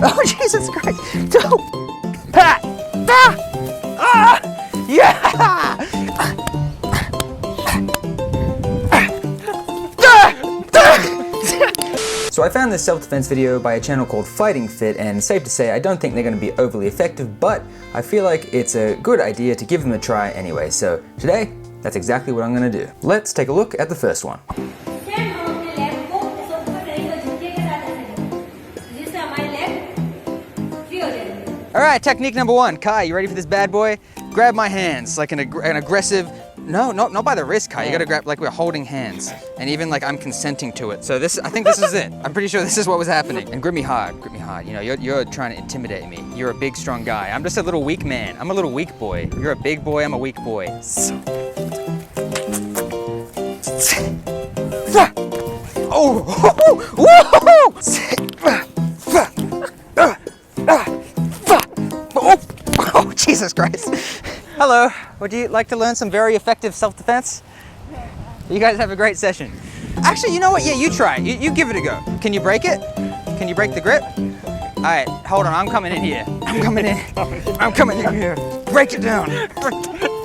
Oh, Jesus Christ. Don't. Ha! Ah! Ah! Yeah! So I found this self-defense video by a channel called Fighting Fit, and safe to say I don't think they're going to be overly effective, but I feel like it's a good idea to give them a try anyway. So today, that's exactly what I'm going to do. Let's take a look at the first one. Alright, technique number one. Kai, you ready for this bad boy? Grab my hands like an aggressive, no, not by the wrist, Kai. You gotta grab like we're holding hands. And even like I'm consenting to it. So this, I think this is it. I'm pretty sure this is what was happening. And grip me hard, grip me hard. You know, you're trying to intimidate me. You're a big, strong guy. I'm just a little weak man. I'm a little weak boy. You're a big boy, I'm a weak boy. Oh, whoa! Oh, Jesus Christ. Hello, would you like to learn some very effective self-defense? You guys have a great session. Actually, you know what? Yeah, you try. You give it a go. Can you break it? Can you break the grip? All right, hold on, I'm coming in here. I'm coming in. I'm coming in here. Break it down.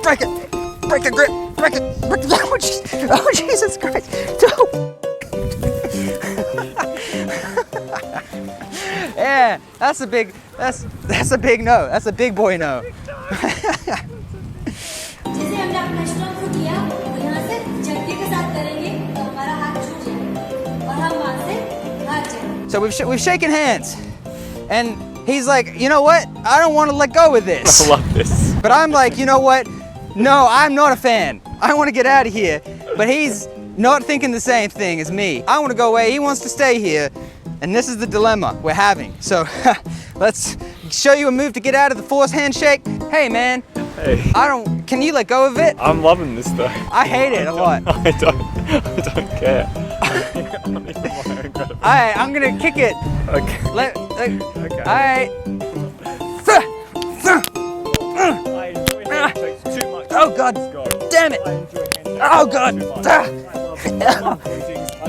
Break it. Break the grip. Break it. Break it. Oh, Jesus Christ. Don't. Yeah, that's a big no. That's a big boy no. So we've shaken hands, and he's like, you know what? I don't want to let go of this. I love this. But I'm like, you know what? No, I'm not a fan. I want to get out of here. But he's not thinking the same thing as me. I want to go away. He wants to stay here. And this is the dilemma we're having. So let's show you a move to get out of the forced handshake. Hey man, hey. Can you let go of it? I'm loving this though. I hate it a lot. I don't care. Alright, I'm gonna kick it. Okay. Okay. I Alright. enjoy handshakes too much. Oh God, damn it. Oh God.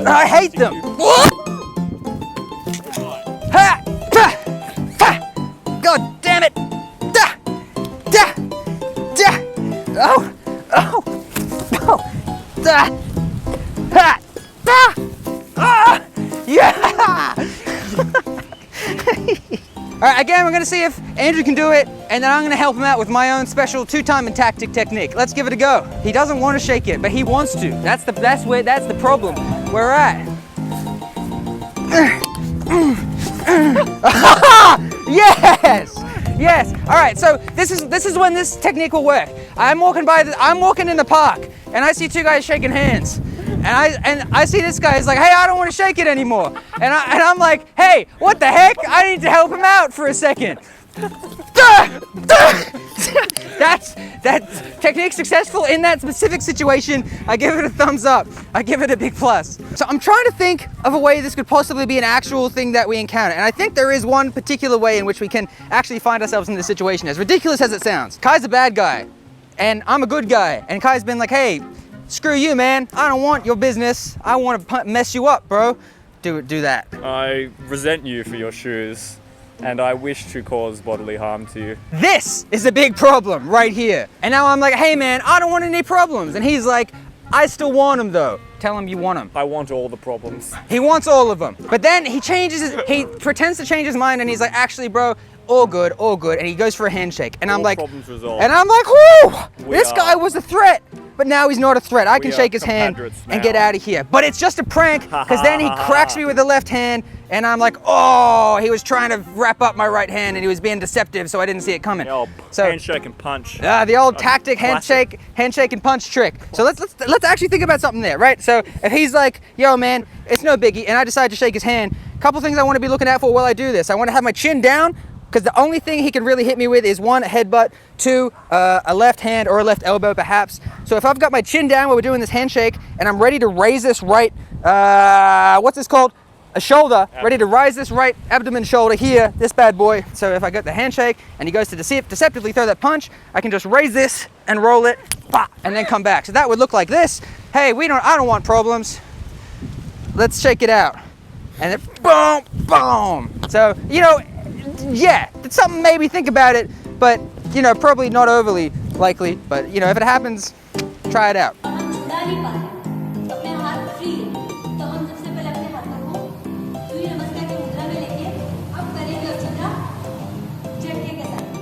I hate them. Ha! Ha! Ha! God damn it! Da! Da! Da! Oh! Oh! Oh! Da! Ha! Da! Ah! Yeah! Alright, again, we're gonna see if Andrew can do it, and then I'm gonna help him out with my own special two-time and tactic technique. Let's give it a go. He doesn't want to shake it, but he wants to. That's the problem. Where we're at. Yes! Yes! Alright, so this is when this technique will work. I'm walking in the park and I see two guys shaking hands. And I see this guy is like, hey, I don't want to shake it anymore. And I'm like, hey, what the heck? I need to help him out for a second. That's technique successful in that specific situation. I give it a thumbs up. I give it a big plus. So I'm trying to think of a way this could possibly be an actual thing that we encounter. And I think there is one particular way in which we can actually find ourselves in this situation, as ridiculous as it sounds. Kai's a bad guy and I'm a good guy. And Kai's been like, hey, screw you, man. I don't want your business. I want to mess you up, bro. Do that. I resent you for your shoes, and I wish to cause bodily harm to you. This is a big problem right here. And now I'm like, hey man, I don't want any problems. And he's like, I still want them though. Tell him you want them. I want all the problems. He wants all of them. But then he pretends to change his mind and he's like, actually bro, all good. And he goes for a handshake. And I'm like, problems resolved. And I'm like, whoo, this guy was a threat. But now he's not a threat. I can shake his hand and get out of here. But it's just a prank, because then he cracks me with the left hand, and I'm like, oh, he was trying to wrap up my right hand, and he was being deceptive, so I didn't see it coming. The old handshake and punch. The old tactic handshake and punch trick. So let's actually think about something there, right? So if he's like, yo man, it's no biggie, and I decide to shake his hand, a couple things I want to be looking out for while I do this. I want to have my chin down, because the only thing he can really hit me with is one, a headbutt, two, a left hand or a left elbow perhaps. So if I've got my chin down while we're doing this handshake and I'm ready to raise this right, what's this called? A shoulder, ready to rise this right abdomen shoulder here, this bad boy. So if I got the handshake and he goes to deceptively throw that punch, I can just raise this and roll it, and then come back. So that would look like this. Hey, I don't want problems. Let's shake it out. And then boom, boom. So, you know, yeah, it's something maybe think about it, but you know, probably not overly likely, but you know, if it happens, try it out.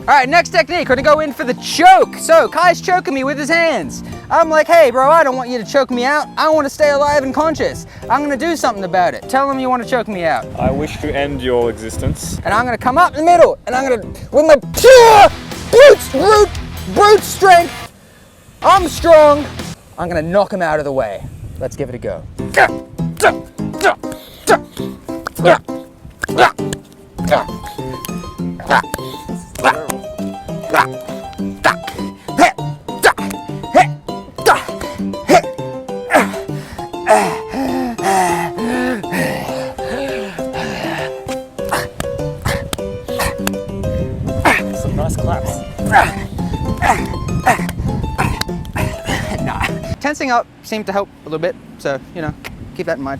All right, next technique, we're gonna go in for the choke. So Kai's choking me with his hands. I'm like, hey bro, I don't want you to choke me out. I want to stay alive and conscious. I'm gonna do something about it. Tell him you want to choke me out. I wish to end your existence. And I'm gonna come up in the middle, and I'm gonna, with my pure brute strength, I'm strong. I'm gonna knock him out of the way. Let's give it a go. Some nice claps. Nah. Tensing up seemed to help a little bit, so you know, keep that in mind.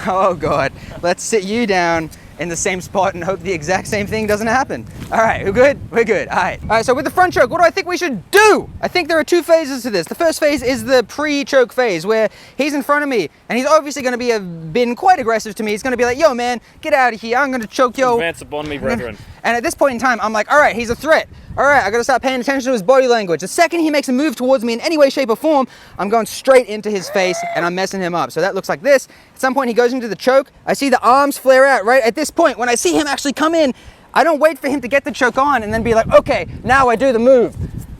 Oh God, let's sit you down in the same spot and hope the exact same thing doesn't happen. All right, we're good? We're good, all right, so with the front choke, what do I think we should do? I think there are two phases to this. The first phase is the pre-choke phase, where he's in front of me, and he's obviously gonna been quite aggressive to me. He's gonna be like, yo man, get out of here, I'm gonna choke yo. Advance upon me, brethren. And at this point in time, I'm like, all right, he's a threat. All right, I gotta start paying attention to his body language. The second he makes a move towards me in any way, shape, or form, I'm going straight into his face and I'm messing him up. So that looks like this. At some point he goes into the choke. I see the arms flare out, right? At this point, when I see him actually come in, I don't wait for him to get the choke on and then be like, okay, now I do the move.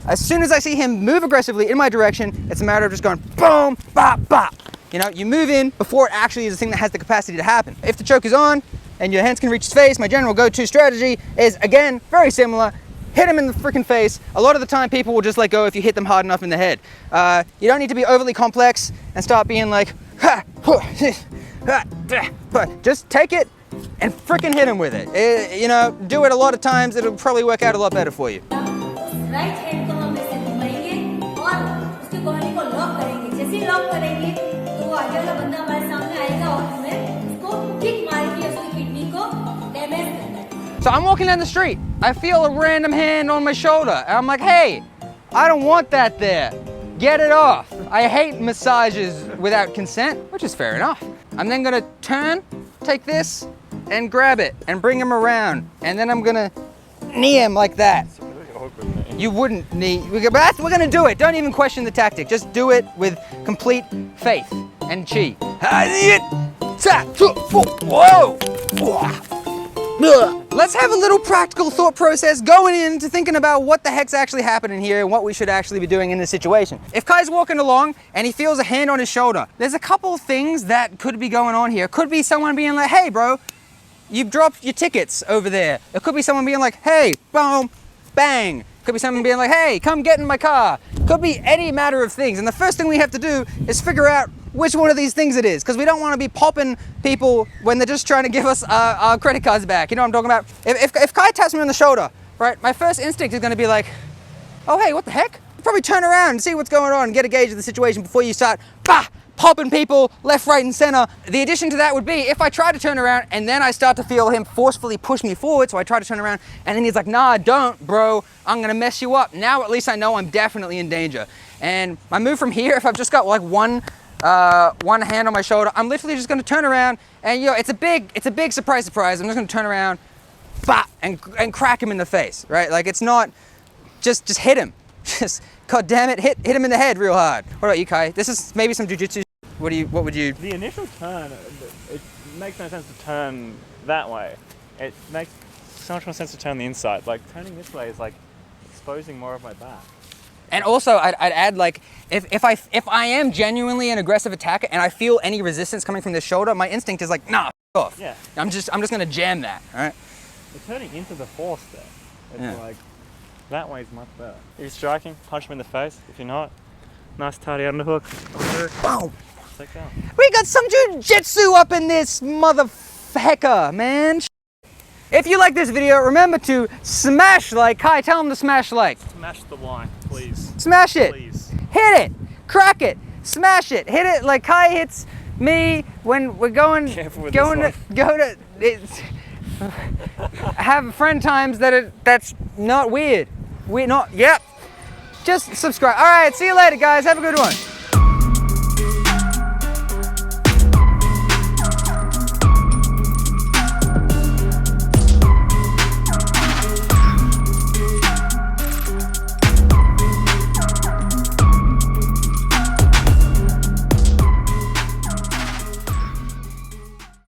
As soon as I see him move aggressively in my direction, it's a matter of just going boom, bop, bop. You know, you move in before it actually is a thing that has the capacity to happen. If the choke is on and your hands can reach his face, my general go-to strategy is, again, very similar. Hit him in the freaking face. A lot of the time people will just let go if you hit them hard enough in the head. You don't need to be overly complex and start being like, ha, just take it and freaking hit him with it. You know, do it a lot of times, it'll probably work out a lot better for you. Right hand को हम ऐसे घुमाएंगे और उसके body को lock करेंगे. जैसे ही lock करेंगे तो वो आगे वाला बंदा हमारे सामने आएगा और हमें उसको किक मार के उसकी किडनी को डैमेज करना है. So I'm walking down the street. I feel a random hand on my shoulder. And I'm like, hey, I don't want that there. Get it off. I hate massages without consent, which is fair enough. I'm then gonna turn, take this, and grab it, and bring him around. And then I'm gonna knee him like that. You wouldn't knee, we're gonna do it. Don't even question the tactic. Just do it with complete faith and chi. Whoa! Let's have a little practical thought process going into thinking about what the heck's actually happening here and what we should actually be doing in this situation. If Kai's walking along and he feels a hand on his shoulder, there's a couple of things that could be going on here. Could be someone being like, hey bro, you've dropped your tickets over there. It could be someone being like, hey, boom, bang. Could be someone being like, hey, come get in my car. Could be any matter of things. And the first thing we have to do is figure out which one of these things it is, because we don't want to be popping people when they're just trying to give us our credit cards back. You know what I'm talking about? If Kai taps me on the shoulder, right, my first instinct is going to be like, oh, hey, what the heck? Probably turn around and see what's going on and get a gauge of the situation before you start popping people left, right, and center. The addition to that would be if I try to turn around and then I start to feel him forcefully push me forward, so I try to turn around and then he's like, nah, don't, bro, I'm gonna mess you up. Now at least I know I'm definitely in danger. And my move from here, if I've just got like one hand on my shoulder, I'm literally just gonna turn around and, you know, it's a big surprise. I'm just gonna turn around, and crack him in the face, right? Like it's not, just hit him. Just, god damn it, hit him in the head real hard. What about you, Kai? This is maybe some jujitsu. What would you? The initial turn, it makes no sense to turn that way. It makes so much more sense to turn the inside. Like turning this way is like exposing more of my back. And also, I'd add, like, if I am genuinely an aggressive attacker and I feel any resistance coming from the shoulder, my instinct is like, nah, f off. Yeah. I'm just gonna jam that. All right. You're turning into the force there. It's Yeah. like that way is much better. If you're striking, punch him in the face. If you're not, nice tidy underhook. Boom. Take down. We got some jujitsu up in this motherfucker, man. If you like this video, remember to smash like. Kai, tell him to smash like. Smash the like, please. Smash it. Please. Hit it. Crack it. smash it, hit it like Kai hits me when we're going Careful with going this to go to it's, have friend times that's not weird. We're not. Yep. Just subscribe. All right. See you later, guys. Have a good one.